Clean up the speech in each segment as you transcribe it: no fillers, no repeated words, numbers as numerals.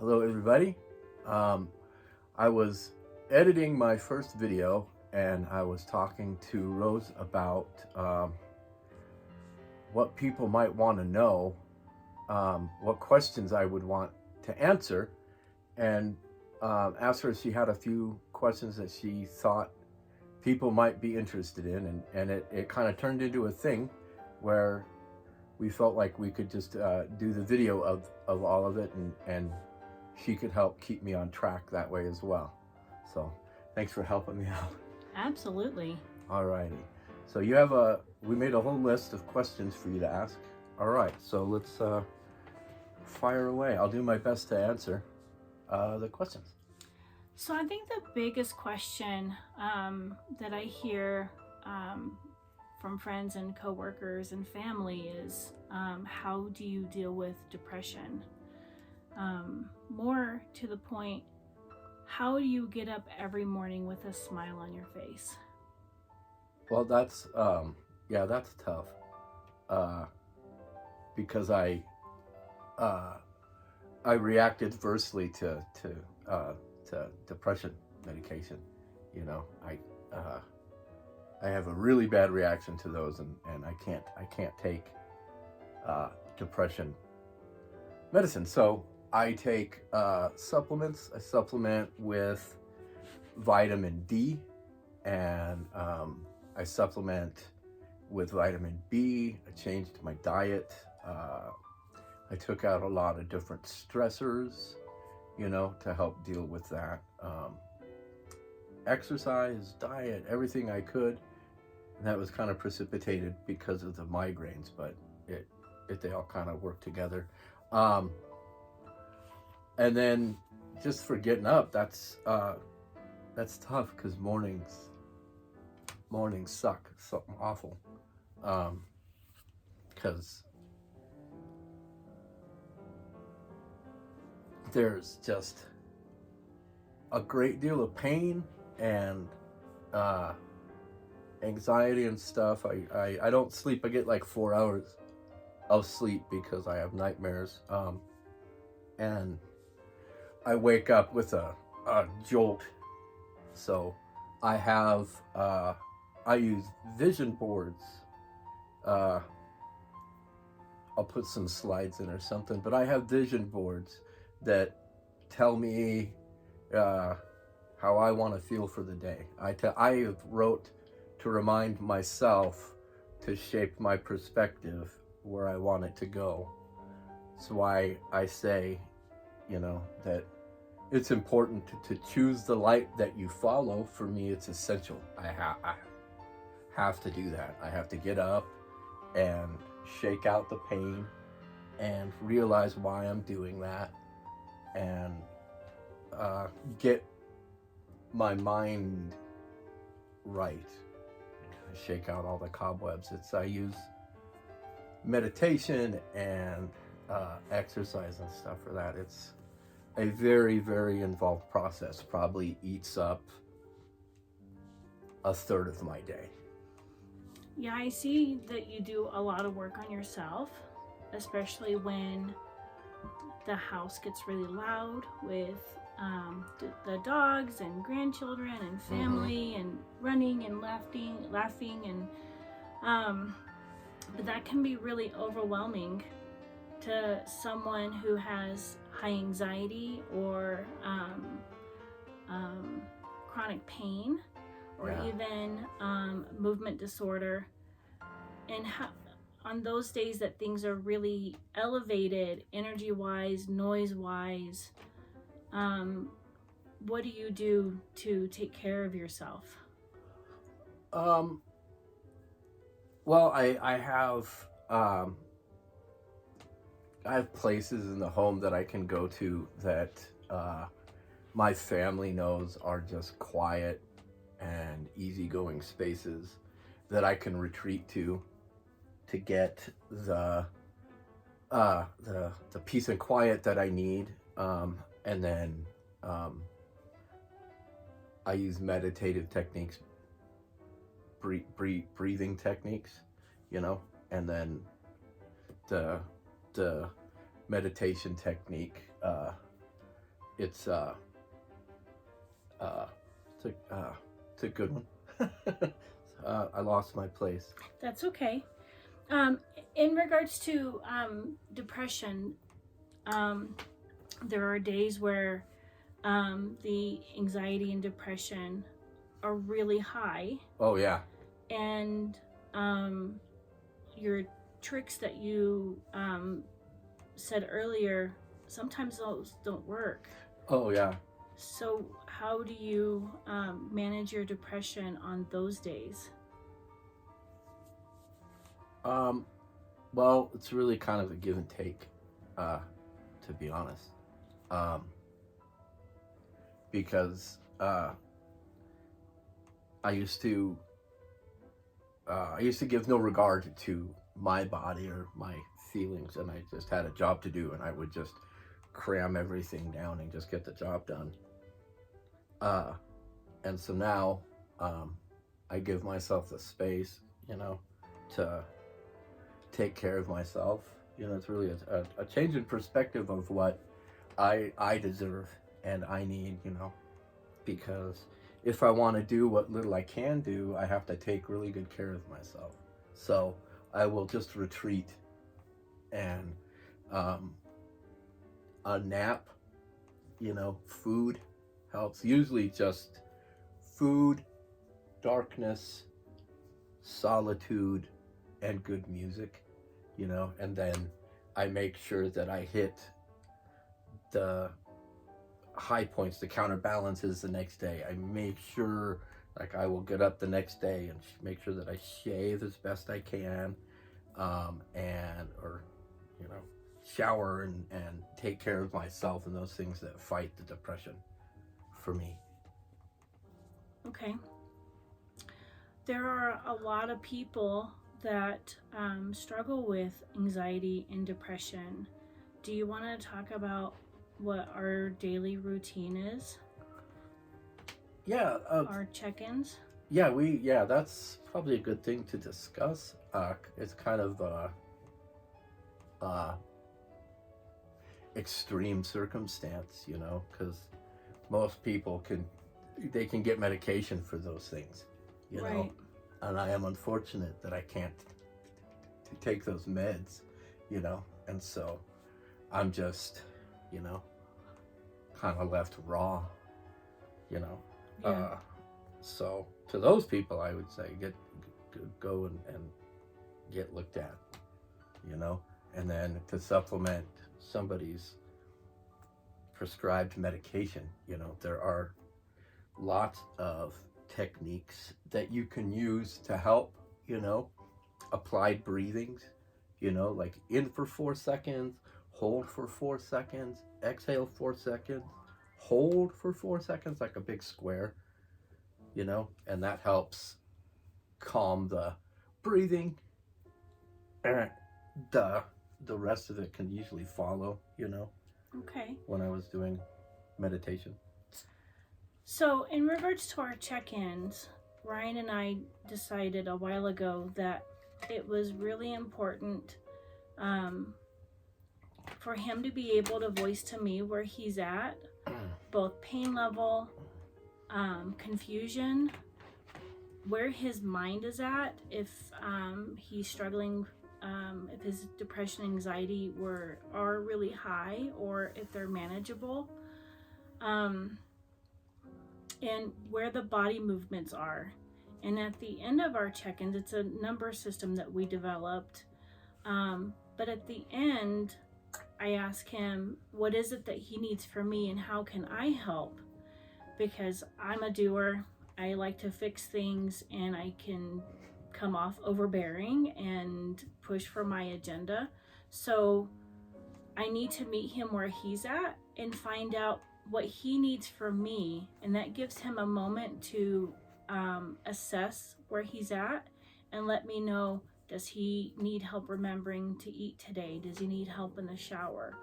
Hello, everybody. Um, I was editing my first video and I was talking to Rose about what people might want to know, what questions I would want to answer, and asked her if she had a few questions that she thought people might be interested in. And it kind of turned into a thing where we felt like we could just do the video of all of it, and she could help keep me on track that way as well. So thanks for helping me out. Absolutely. All righty. So we made a whole list of questions for you to ask. All right, so let's fire away. I'll do my best to answer the questions. So I think the biggest question that I hear from friends and coworkers and family is how do you deal with depression? More to the point, how do you get up every morning with a smile on your face? Well, that's tough because I react adversely to depression medication. You know, I have a really bad reaction to those, and I can't take depression medicine. So I take supplements. I supplement with vitamin D, and I supplement with vitamin B. I changed my diet. I took out a lot of different stressors, to help deal with that. Exercise, diet, everything I could. And that was kind of precipitated because of the migraines, but they all kind of work together. And then just for getting up, that's tough because mornings suck, something awful. Because there's just a great deal of pain and anxiety and stuff. I don't sleep. I get like 4 hours of sleep because I have nightmares. And I wake up with a jolt. So I have I use vision boards. I'll put some slides in or something, but I have vision boards that tell me how I want to feel for the day. I wrote to remind myself to shape my perspective where I want it to go. That's why I say, that it's important to choose the light that you follow. For me, it's essential. I have to do that. I have to get up and shake out the pain and realize why I'm doing that, and get my mind right, shake out all the cobwebs. I use meditation and exercise and stuff for that. It's a very, very involved process. Probably eats up a third of my day. Yeah, I see that you do a lot of work on yourself, especially when the house gets really loud with the dogs and grandchildren and family and running and laughing and but that can be really overwhelming to someone who has high anxiety or chronic pain or even movement disorder. And on those days that things are really elevated, energy-wise, noise-wise, what do you do to take care of yourself? Well, I have places in the home that I can go to that my family knows are just quiet and easygoing spaces that I can retreat to get the peace and quiet that I need. And then I use meditative techniques, breathing techniques, and then the meditation technique it's uh, it's a good one. I lost my place. That's okay. Um, in regards to depression, there are days where the anxiety and depression are really high, Oh yeah. and your tricks that you said earlier, sometimes those don't work. Oh yeah. So, how do you manage your depression on those days? Um, well, it's really kind of a give and take, uh, to be honest. Um, because I used to I used to give no regard to my body or my feelings, and I just had a job to do, and I would just cram everything down and just get the job done. Uh, and so now, I give myself the space, to take care of myself. It's really a change in perspective of what I deserve and I need, because if I want to do what little I can do, I have to take really good care of myself. So I will just retreat, and um, a nap, food helps. Usually just food, darkness, solitude, and good music, and then I make sure that I hit the high points, the counterbalances the next day. I make sure, like, I will get up the next day and make sure that I shave as best I can, and or shower and take care of myself and those things that fight the depression for me. Okay. There are a lot of people that struggle with anxiety and depression. Do you want to talk about what our daily routine is? Yeah. Our check-ins? Yeah, that's probably a good thing to discuss. It's kind of uh, extreme circumstance, because most people can get medication for those things, Right. and I am unfortunate that I can't take those meds, and so I'm just, kind of left raw, you know. Yeah. So to those people, I would say go and get looked at, and then to supplement somebody's prescribed medication, there are lots of techniques that you can use to help, applied breathings, like in for 4 seconds, hold for 4 seconds, exhale 4 seconds, hold for 4 seconds, like a big square, and that helps calm the breathing. And the rest of it can usually follow, Okay. when I was doing meditation. So, in regards to our check-ins, Ryan and I decided a while ago that it was really important for him to be able to voice to me where he's at, both pain level, confusion, where his mind is at, if he's struggling, if his depression and anxiety are really high or if they're manageable, and where the body movements are. And at the end of our check-ins, it's a number system that we developed, but at the end I ask him, what is it that he needs from me and how can I help? Because I'm a doer. I like to fix things and I can come off overbearing and push for my agenda. So I need to meet him where he's at and find out what he needs from me. And that gives him a moment to assess where he's at and let me know, does he need help remembering to eat today? Does he need help in the shower?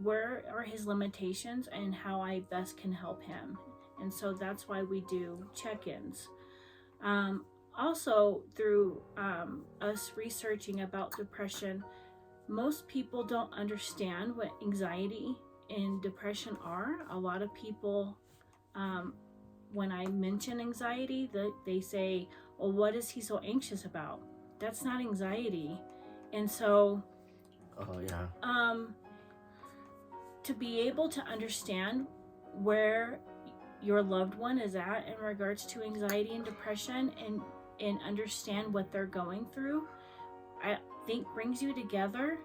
Where are his limitations and how I best can help him? And so that's why we do check-ins. Also, through us researching about depression, most people don't understand what anxiety in depression are. A lot of people, when I mention anxiety, they say, well, what is he so anxious about? That's not anxiety. And so, Oh yeah. To be able to understand where your loved one is at in regards to anxiety and depression, and understand what they're going through, I think brings you together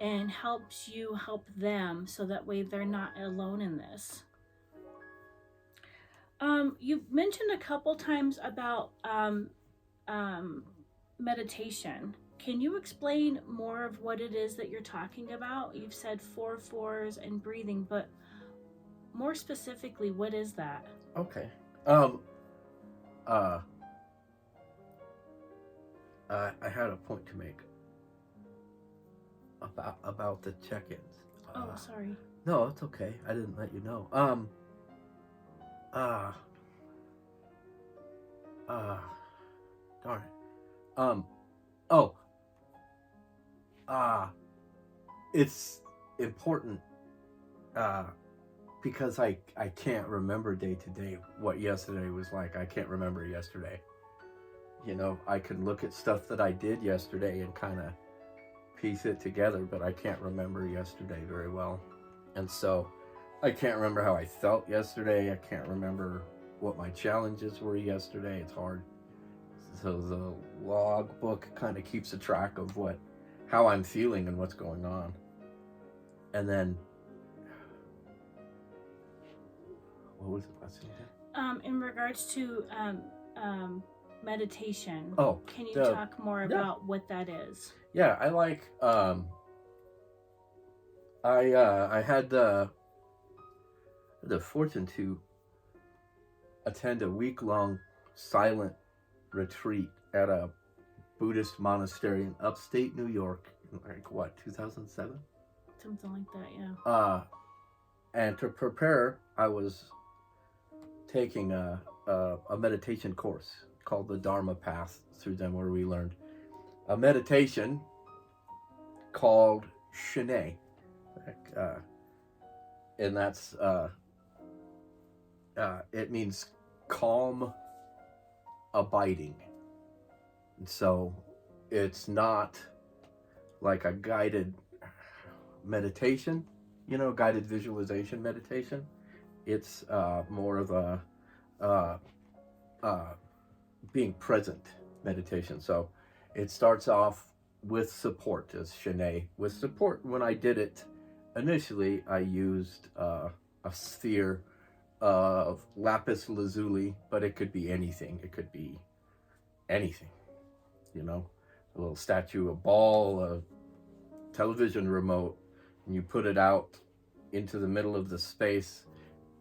and helps you help them, so that way they're not alone in this. You mentioned a couple times about meditation. Can you explain more of what it is that you're talking about? You've said 4/4s and breathing, but more specifically, what is that? Okay. I had a point to make about the check-ins. Sorry. No, it's okay. I didn't let you know. Darn it. Oh. It's important. Because I can't remember day to day what yesterday was like. I can't remember yesterday. You know, I can look at stuff that I did yesterday and kind of piece it together, but I can't remember yesterday very well. And so I can't remember how I felt yesterday. I can't remember what my challenges were yesterday. It's hard. So the log book kind of keeps a track of how I'm feeling and what's going on. And then what was the last thing? In regards to meditation, can you talk more about what that is? Yeah, I like. I had the fortune to attend a week-long silent retreat at a Buddhist monastery in upstate New York, in 2007? Something like that, yeah. And to prepare, I was taking a meditation course called the Dharma Path through them, where we learned a meditation called Shine. And that's, it means calm abiding. And so it's not like a guided meditation, guided visualization meditation. It's more of a being present meditation. So it starts off with support, as Shine, with support. When I did it initially, I used a sphere of lapis lazuli, but it could be anything. It could be anything, a little statue, a ball, a television remote, and you put it out into the middle of the space,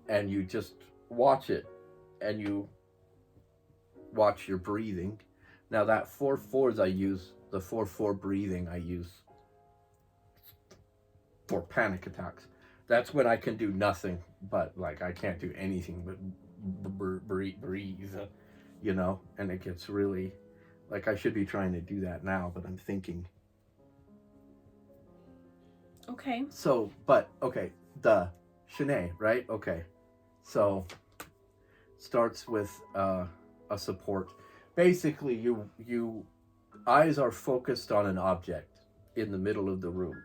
and you just watch it, and you watch your breathing. Now that 4/4s I use, the 4/4 breathing I use for panic attacks. That's when I can do nothing but, I can't do anything but breathe, and it gets really, I should be trying to do that now, but I'm thinking. Okay. So, the Shine, right? Okay. So, starts with a support. Basically, you eyes are focused on an object in the middle of the room.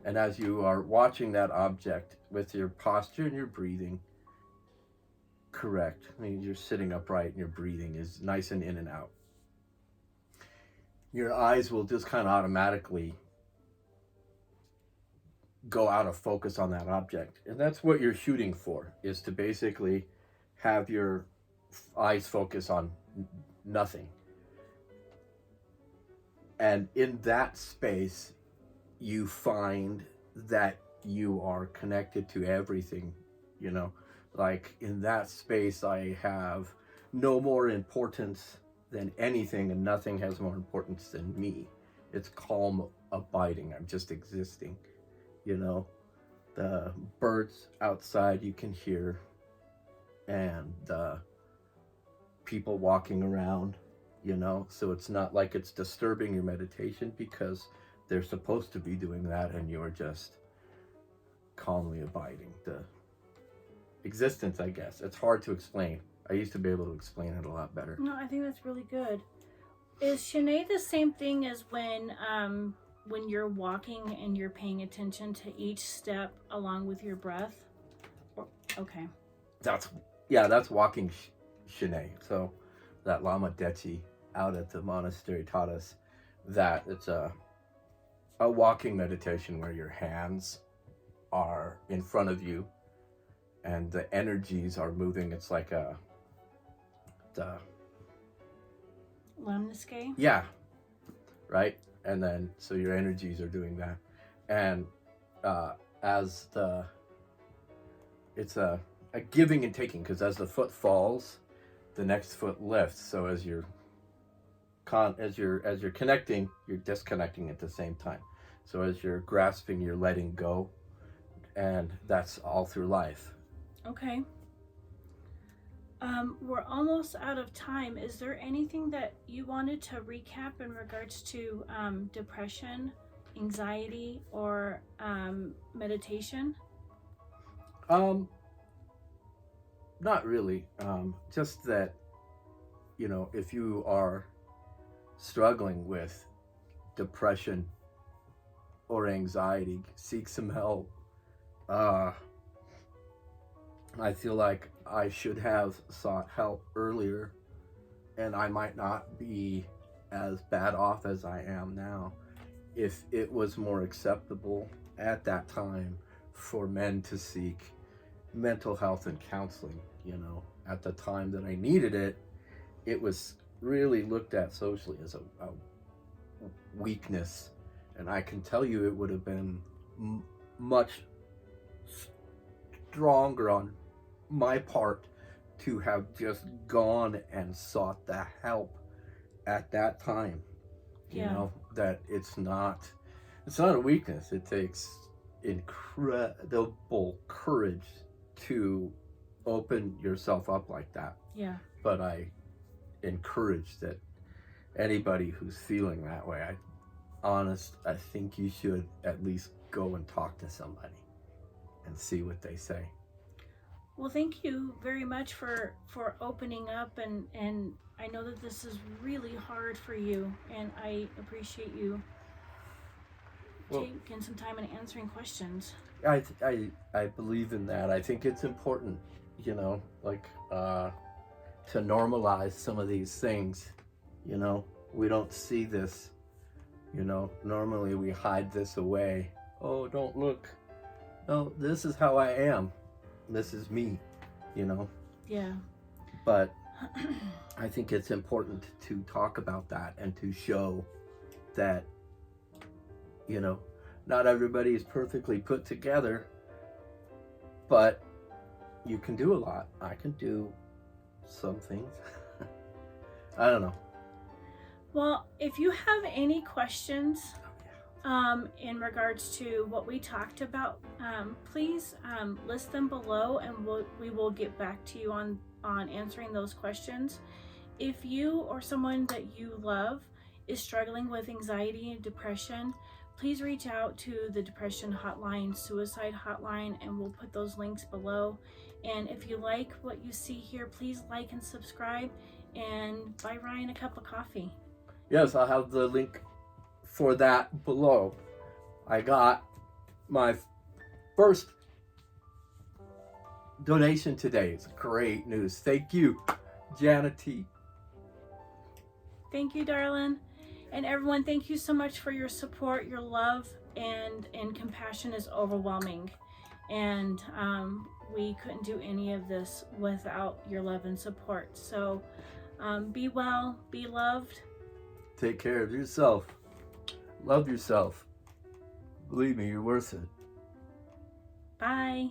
And as you are watching that object with your posture and your breathing correct, you're sitting upright and your breathing is nice and in and out, your eyes will just kind of automatically go out of focus on that object. And that's what you're shooting for, is to basically have your eyes focus on nothing. And in that space, you find that you are connected to everything, in that space, I have no more importance than anything, and nothing has more importance than me. It's calm abiding. I'm just existing, the birds outside you can hear, and the people walking around, so it's not like it's disturbing your meditation, because they're supposed to be doing that, and you're just calmly abiding the existence, I guess. It's hard to explain. I used to be able to explain it a lot better. No, I think that's really good. Is Shanae the same thing as when you're walking and you're paying attention to each step along with your breath? Okay. That's walking Shanae. So that Lama Dechi out at the monastery taught us that it's a walking meditation where your hands are in front of you and the energies are moving. It's like the Lemniscate? yeah, right? And then so your energies are doing that, and as it's a giving and taking, because as the foot falls, the next foot lifts. So as you're connecting, you're disconnecting at the same time. So as you're grasping, you're letting go, and that's all through life. Okay. We're almost out of time. Is there anything that you wanted to recap in regards to depression, anxiety, or meditation? Not really. Just that, if you are struggling with depression or anxiety, seek some help. I feel like I should have sought help earlier, and I might not be as bad off as I am now if it was more acceptable at that time for men to seek mental health and counseling. At the time that I needed it, it was really looked at socially as a weakness, and I can tell you it would have been much stronger on my part to have just gone and sought the help at that time. That it's not a weakness. It takes incredible courage to open yourself up like that. Yeah. But I encourage that anybody who's feeling that way, I think you should at least go and talk to somebody and see what they say. Well, thank you very much for opening up, and I know that this is really hard for you, and I appreciate you taking some time and answering questions. I believe in that. I think it's important, to normalize some of these things. We don't see this. Normally we hide this away. Oh, don't look. No, this is how I am. This is me, Yeah. But I think it's important to talk about that and to show that, not everybody is perfectly put together, but you can do a lot. I can do some things. I don't know. Well, if you have any questions in regards to what we talked about, please list them below, and we will get back to you on answering those questions. If you or someone that you love is struggling with anxiety and depression, please reach out to the depression hotline, suicide hotline, and we'll put those links below. And if you like what you see here, please like and subscribe, and buy Ryan a cup of coffee. Yes, I'll have the link for that below. I got my first donation today. It's great news. Thank you, Jana T. Thank you, darling. And everyone, thank you so much for your support. Your love and compassion is overwhelming. And we couldn't do any of this without your love and support. So be well, be loved. Take care of yourself. Love yourself. Believe me, you're worth it. Bye.